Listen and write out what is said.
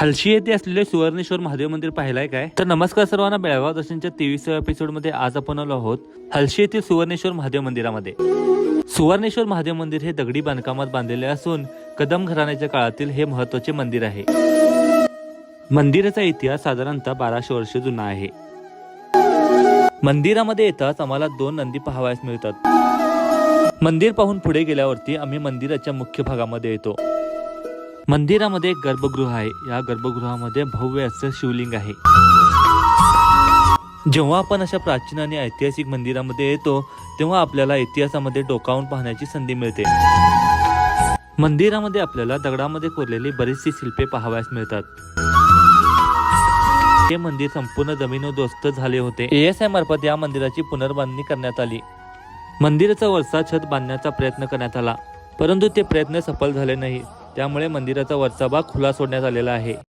हलशी येथे असलेले सुवर्णेश्वर महादेव मंदिर पाहिलंय काय? तर नमस्कार सर्वांना, बेळगाव दर्शनच्या 23व्या एपिसोड मध्ये आज आपण आलो आहोत हलशी येथील सुवर्णेश्वर महादेव मंदिरामध्ये। सुवर्णेश्वर महादेव मंदिर हे दगडी बांधकामात बांधलेले असून कदम घराण्याच्या काळातील हे महत्त्वाचे मंदिर आहे। मंदिराचा इतिहास साधारणतः 1200 वर्ष जुना आहे। मंदिरामध्ये येताच आम्हाला 2 नंदी पाहावयास मिळतात। मंदिर पाहून पुढे गेल्यावरती आम्ही मंदिराच्या मुख्य भागामध्ये येतो। मंदिरामध्ये एक गर्भगृह आहे। या गर्भगृहामध्ये भव्य असं शिवलिंग आहे। जेव्हा आपण अशा प्राचीन आणि ऐतिहासिक मंदिरामध्ये येतो तेव्हा आपल्याला इतिहासामध्ये डोकावून पाहण्याची संधी मिळते। मंदिरामध्ये आपल्याला दगडामध्ये कोरलेली बरीचशी शिल्पे पाहावयास मिळतात। हे मंदिर संपूर्ण जमीनदोस्त झाले होते। ASI मार्फत या मंदिराची पुनर्बांधणी करण्यात आली। मंदिराचा वरचा छत बांधण्याचा प्रयत्न करण्यात आला, परंतु ते प्रयत्न सफल झाले नाही। त्यामुळे मंदिराचा वरचा भाग खुला सोडण्यात आलेला आहे।